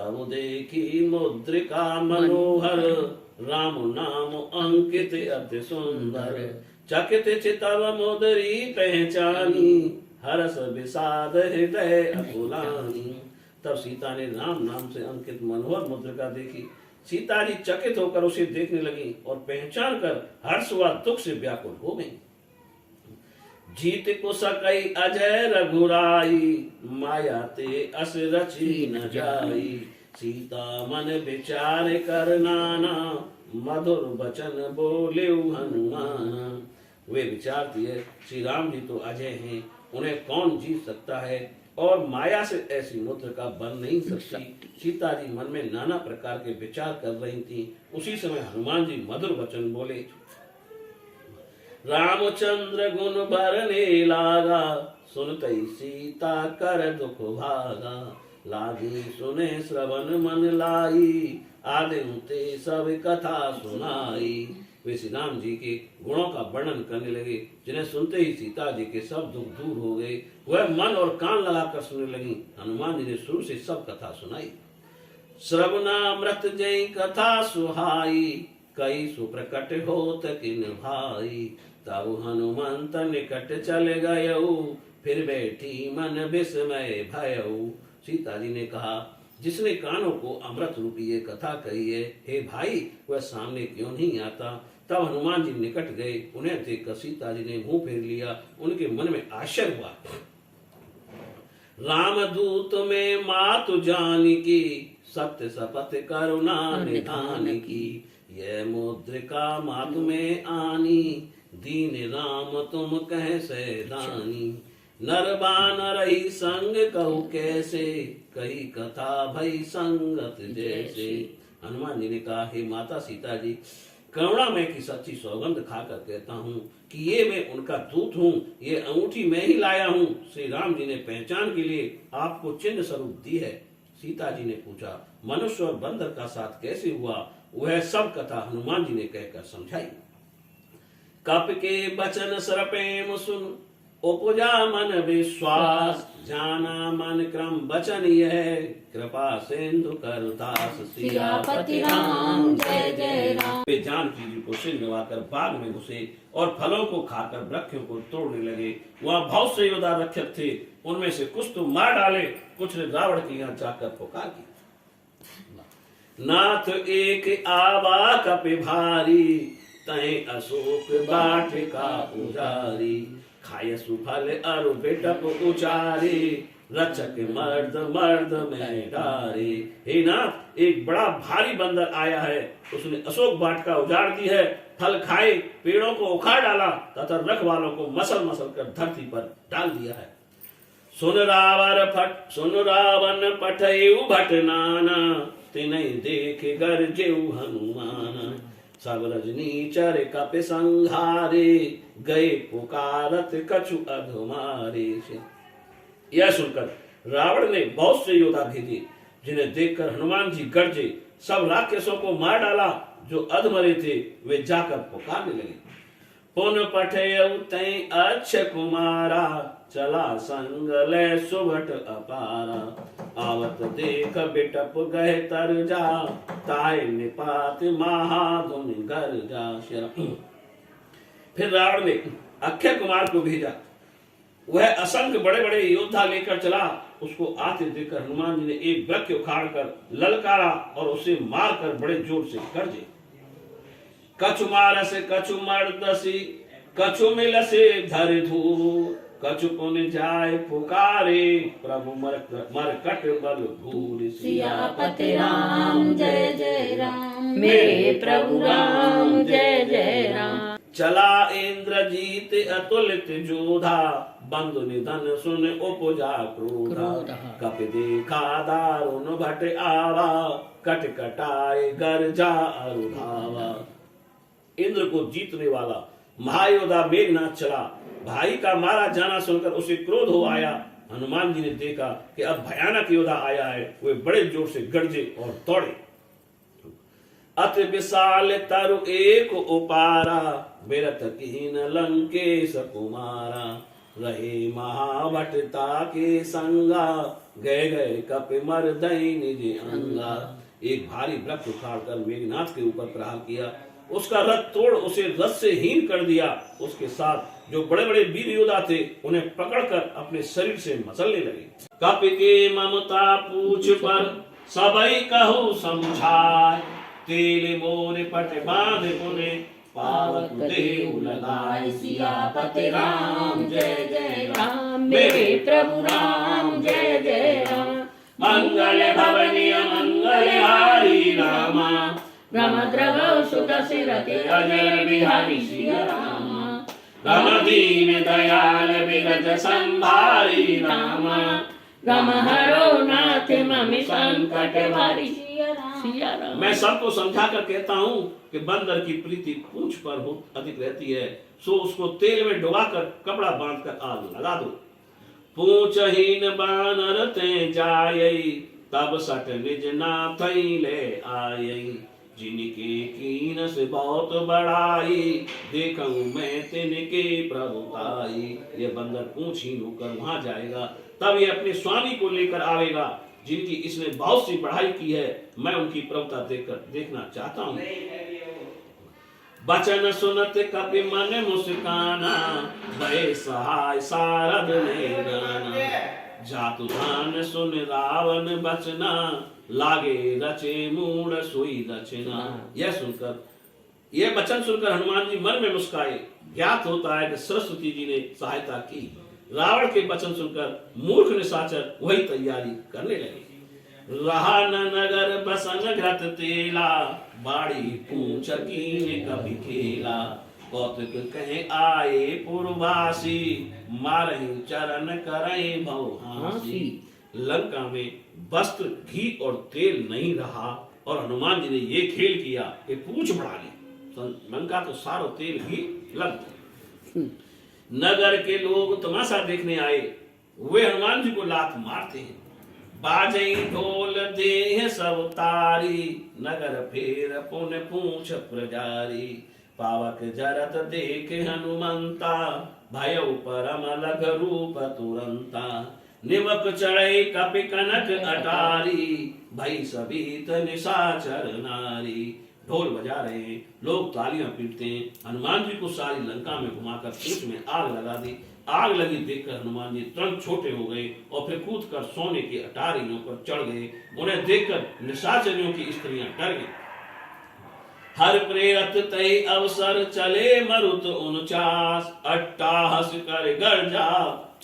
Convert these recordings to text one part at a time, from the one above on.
तब देखी मुद्रिका मनोहर, राम नाम अंकित अति सुंदर। चकित चितव मुद्री पहचानी, हरस विषाद हृदय अकुलानी। तब सीता ने राम नाम से अंकित मनोहर मुद्रिका देखी। सीता जी चकित होकर उसे देखने लगी और पहचान कर हर्ष व दुख से व्याकुल हो गई। जीत को सकई अजय रघुराई, माया ते अस रची न जाई। सीता मन विचार कर नाना, मधुर वचन बोले हनुमान। वे विचारती है, श्री राम जी तो अजय हैं, उन्हें कौन जीत सकता है, और माया से ऐसी मुद्रिका बन नहीं सकती। सीता जी मन में नाना प्रकार के विचार कर रही थी। उसी समय हनुमान जी मधुर वचन बोले। रामचंद्र गुण बरने लागा, सुनतई सीता कर दुख भागा। लागी सुने श्रवण मन लाई, आदिम ते सब कथा सुनाई। वे श्री राम जी के गुणों का वर्णन करने लगे, जिन्हें सुनते ही सीता जी के सब दुख दूर हो गए। वह मन और कान लगाकर सुनने लगी। हनुमान जी ने शुरू से सब कथा सुनाई। श्रवणामृत जय कथा सुहाई, कई सुप्रकट होत किन भाई। तब हनुमंत निकट चले गयऊ, फिर बैठी मन विस्मय भयऊ। सीता जी ने कहा, जिसने कानों को अमृत रूपी ये कथा कही है, हे भाई वह सामने क्यों नहीं आता। तब हनुमान जी निकट गए। उन्हें देखकर सीता जी ने मुंह फेर लिया। उनके मन में आश्चर्य हुआ। रामदूत में मातु जानी की, सत्य शपथ करुणा निधान की। यह मुद्रिका मातु में आनी, दीन राम तुम कह सैदानी। नर बानर ही संग कहू कैसे, कही कथा भई संगत जैसे। हनुमान जी ने कहा, हे माता सीता जी, करुणा में की सच्ची सौगंध खाकर कहता हूँ कि ये मैं उनका दूत हूँ। ये अंगूठी मैं ही लाया हूँ। श्री राम जी ने पहचान के लिए आपको चिन्ह स्वरूप दी है। सीता जी ने पूछा, मनुष्य और बंदर का साथ कैसे हुआ। वह सब कथा हनुमान जी ने कहकर समझाई। कप के बचन सरपेम सुन, उपजा मन विश्वास। जाना मन क्रम बचन यह, कृपा सिंधु कर दास। सियापति राम जय जय राम। वे जानकी जी को सिर नवाकर बाग में घुसे और फलों को खाकर वृक्षों को तोड़ने लगे। वहाँ बहुत से योद्धा रक्षक थे। उनमें से कुछ तो मार डाले, कुछ ने रावण के यहाँ जाकर पुकार की। नाथ एक आवा कपि भारी, तय अशोक बाटिका उजारी। खाय सुफल अरु बेटप उचारे, रचक मर्द मर्द में डारे। हे नाथ, एक बड़ा भारी बंदर आया है। उसने अशोक वाटिका उजाड़ दी है, फल खाए, पेड़ों को उखाड़ डाला तथा रखवालों को मसल मसल कर धरती पर डाल दिया है। सुन रावण पठयु भट नाना, तिनहि देख गरजेउ हनुमान। सब रजनी चर कपि संहारे, गए पुकारत कछु अधमारे। यह सुनकर रावण ने बहुत से योद्धा भेजे, जिन्हें देखकर हनुमान जी गरजे। सब राक्षसों को मार डाला जो अधमरे थे। वे जाकर पुकारने लगे। पुन पठयउ तै अक्ष कुमारा, चला संग ले सुभट अपारा। आवत देख बिटप गए तर जा, ताय निपात महाधुन गर जा। फिर रावण ने अक्षय कुमार को भेजा। वह असंख्य बड़े बड़े योद्धा लेकर चला। उसको आते देखकर हनुमान जी ने एक वृक्ष उखाड़ कर ललकारा और उसे मारकर बड़े जोर से गरजे। कछु मारस कछु मर्दसी, कछु मिलसे धर धूर। कछु पुन जाय पुकारे, प्रभु मरकट बल भूर। सियापति राम जय जय राम, मेरे प्रभु राम जय जय राम। चला इंद्रजीत अतुलित जोधा, बंधु निधन सुन उपजा क्रोधा। कपि देखा दारुण भट आवा, कट कटाए गर्जा अरुधावा। इंद्र को जीतने वाला महायोद्धा मेघनाथ चला। भाई का मारा जाना सुनकर उसे क्रोध हो आया। हनुमान जी ने देखा कि अब भयानक योद्धा आया है। वे बड़े जोर से गरजे और दौड़े। अति विशाल तरु एक उपारा, बिरथ कीन लंकेश कुमारा। रहे महाभटता के संगा, गए गए कपि मर्दई निज अंगा। एक भारी वृक्ष उखाड़कर मेघनाथ के ऊपर प्रहार किया, उसका रथ तोड़ उसे रथ से हीन कर दिया। उसके साथ जो बड़े बड़े वीर योद्धा थे उन्हें पकड़कर अपने शरीर से मसलने लगे। कपि के ममता पूछ पर सबई कहु समझाय, तेल मोर पट बांध पुने पावक देव लगाए। सियापति राम जय जय राम, मेरे प्रभु राम जय जय राम। मंगल भवनीय मंगल हारी रामा, रम द्रव सुत सिरति अजय बिहारी सिया रामा। रम दीन दयाल विरज संभारी रामा, रम हरो नाथ ममि संकट भारी सिया राम। मैं सबको समझा कर कहता हूँ कि बंदर की प्रीति पूंछ पर हो अधिक रहती है, सो उसको तेल में डुबाकर कपड़ा बांधकर आग लगा दो। पूंछहीन बानर ते जायई, तब सट निज नाथई ले आयई। जिनके कीन से बहुत बड़ाई, देखूं मैं तिनके प्रभुताई। ये बंदर पूंछहीन होकर वहां जाएगा, तब ये अपने स्वामी को लेकर आवेगा जिनकी इसने बहुत सी पढ़ाई की है। मैं उनकी प्रभुता देखना चाहता हूँ। बचन सुनत कपि मन मुस्काना, भय सहाय सारद ने गाना। जातु धान सुन रावण बचना, लागे रचे मूढ़ सोई दक्षिणा। यह वचन सुनकर हनुमान जी मन में मुस्काए। ज्ञात होता है कि सरस्वती जी ने सहायता की। रावण के वचन सुनकर मूर्ख निशाचर वही तैयारी करने लगे। रहा न नगर बसन घृत तेला, बाड़ी पूंछ कीन कभी खेला। कौतुक कहे आए पूर्ववासी, मारहि चरण करई बहुहासी। लंका में वस्त्र घी और तेल नहीं रहा और हनुमान जी ने ये खेल किया कि पूंछ बढ़ा ली। लंका तो सारो तेल घी लग गया। नगर के लोग तमाशा देखने आए, वे हनुमान जी को लात मारते हैं। बाजई ढोल देह सब तारी, नगर फेर पुन पूंछ प्रजारी। पावक जरत देख हनुमंता, भयउ परम लघ रूप तुरंता। निमक चढ़ई कपि कनक अटारी, भई सभीत निशाचर नारी। ढोल बजा रहे हैं, लोग तालियां पीटते हैं। हनुमान जी को सारी लंका में घुमाकर पूंछ में आग लगा दी। आग लगी देखकर हनुमान जी तुरंत छोटे हो गए और फिर कूदकर सोने की अटारियों पर चढ़ गए। उन्हें देखकर निशाचरियों की स्त्रियां डर गईं। हर प्रेरत तय अवसर चले मरुत 49, अट्टाहस कर गर्जा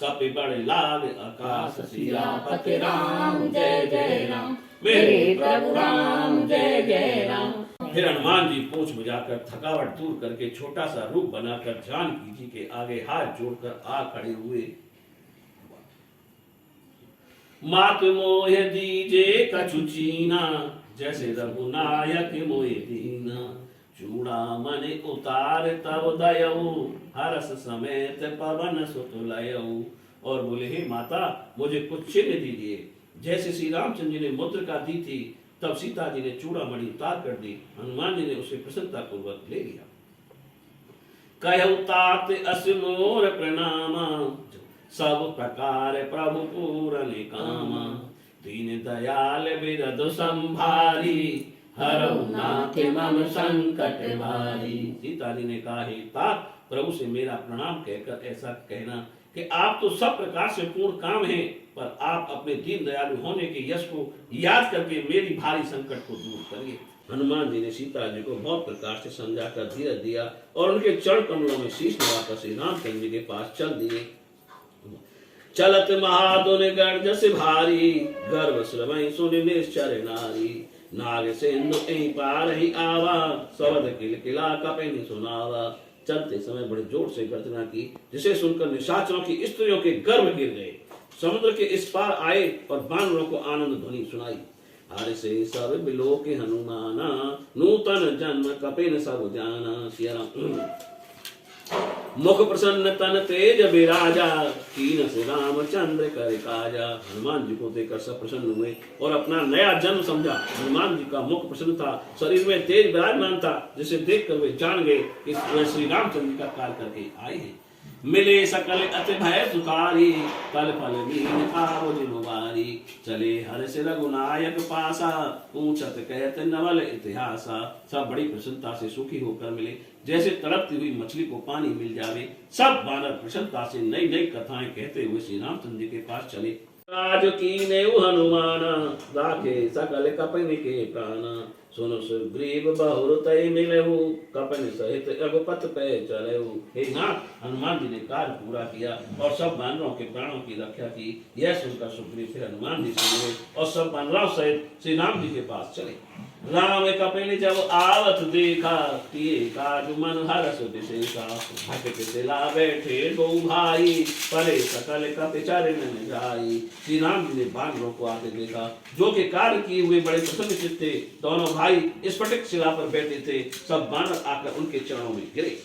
कपि बड़े लाल आकाश। सियापति राम जय जय राम, मेरे प्रभु राम जय जय राम। फिर हनुमान जी पूंछ बजाकर थकावट दूर करके छोटा सा रूप बनाकर जानकी जी के आगे हाथ जोड़कर आ खड़े हुए। मात मोह दीजे कछु चीना, जैसे रघुनायक मोहे दीना। चूड़ामणि उतार तब दयऊ, हरस समेत पवन सुत लयऊ। और बोले हे माता मुझे कुछ चिन्ह दीजिए, जैसे श्री रामचंद्र जी ने मुद्रिका दी थी तब सीता जी ने चूड़ामणि उतार कर दी। हनुमान जी ने उसे प्रसन्नता पूर्वक ले लिया। कहु तात अस मोर प्रणामा, सब प्रकार प्रभु पूरन कामा। दीन दयाल बिरद संभारी, हरऊ नाथ मम संकट भारी। सीता जी ने कहा हे तात, प्रभु से मेरा प्रणाम कहकर ऐसा कहना कि आप तो सब प्रकार से पूर्ण काम हैं, पर आप अपने दीन दयालु होने के यश को याद करके मेरी भारी संकट को दूर करिए। हनुमान जी ने सीता जी को बहुत प्रकार से समझाकर धीरज दिया और उनके चरण कमलों में शीश लगाकर श्री रामचंद्र जी के पास चल दिए। चलत महादुन गर्जस भारी, गर्भ श्रवै सुन निश्चर नारी। नाग सिंधु एहि पार ही आवा, सवद किलकिला कपि सुनावा। चलते समय बड़े जोर से गर्जना की, जिसे सुनकर निशाचरों की स्त्रियों के गर्भ गिर गए। समुद्र के इस पार आए और बानरों को आनंद ध्वनि सुनाई। हरि से सब बिलो के हनुमाना, नूतन जन्म कपिन सब जाना। सिया राम। मुख प्रसन्न तन तेज विराजा, कीन से रामचंद्र कर काजा। हनुमान जी को देखकर सब प्रसन्न हुए और अपना नया जन्म समझा। हनुमान जी का मुख प्रसन्न था, शरीर में तेज विराजमान था, जिसे देखकर वे जान गए कि वे श्री रामचंद्र का कार्य करके आए हैं। मिले सकल अति भय सुखारी, पल पल मीन आवो जिनुबारी। चले हर्ष रघुनायक पासा, पूछत कहत नवल इतिहासा। सब बड़ी प्रसन्नता से सुखी होकर मिले, जैसे तड़पती हुई मछली को पानी मिल जावे। सब वानर प्रसन्नता से नई नई कथाएं कहते हुए श्री रामचंद्र जी के पास चले। राज कीने हनुमान, राखे सकल कपन के प्राण। सुनो सुग्रीव बहुर तय मिलहु, कपन सहित रघुपत पे चलहु। हे नाथ, हनुमान जी ने कार्य पूरा किया और सब वानरों के प्राणों की रक्षा की। यह सुनकर सुग्रीव फिर हनुमान जी से मिले और सब वानरों सहित श्री राम जी के पास चले। राम कपिन जब आवत देखा, किए काज मन हरस विशेषा। हट सिला बैठे दो भाई, परे सकल कपि चरण जाई। श्री राम जी ने वानरों को आते देखा, जो के कार्य किए हुए बड़े प्रसन्न चित्त थे। दोनों भाई स्फटिक शिला पर बैठे थे। सब वानर आकर उनके चरणों में गिरे।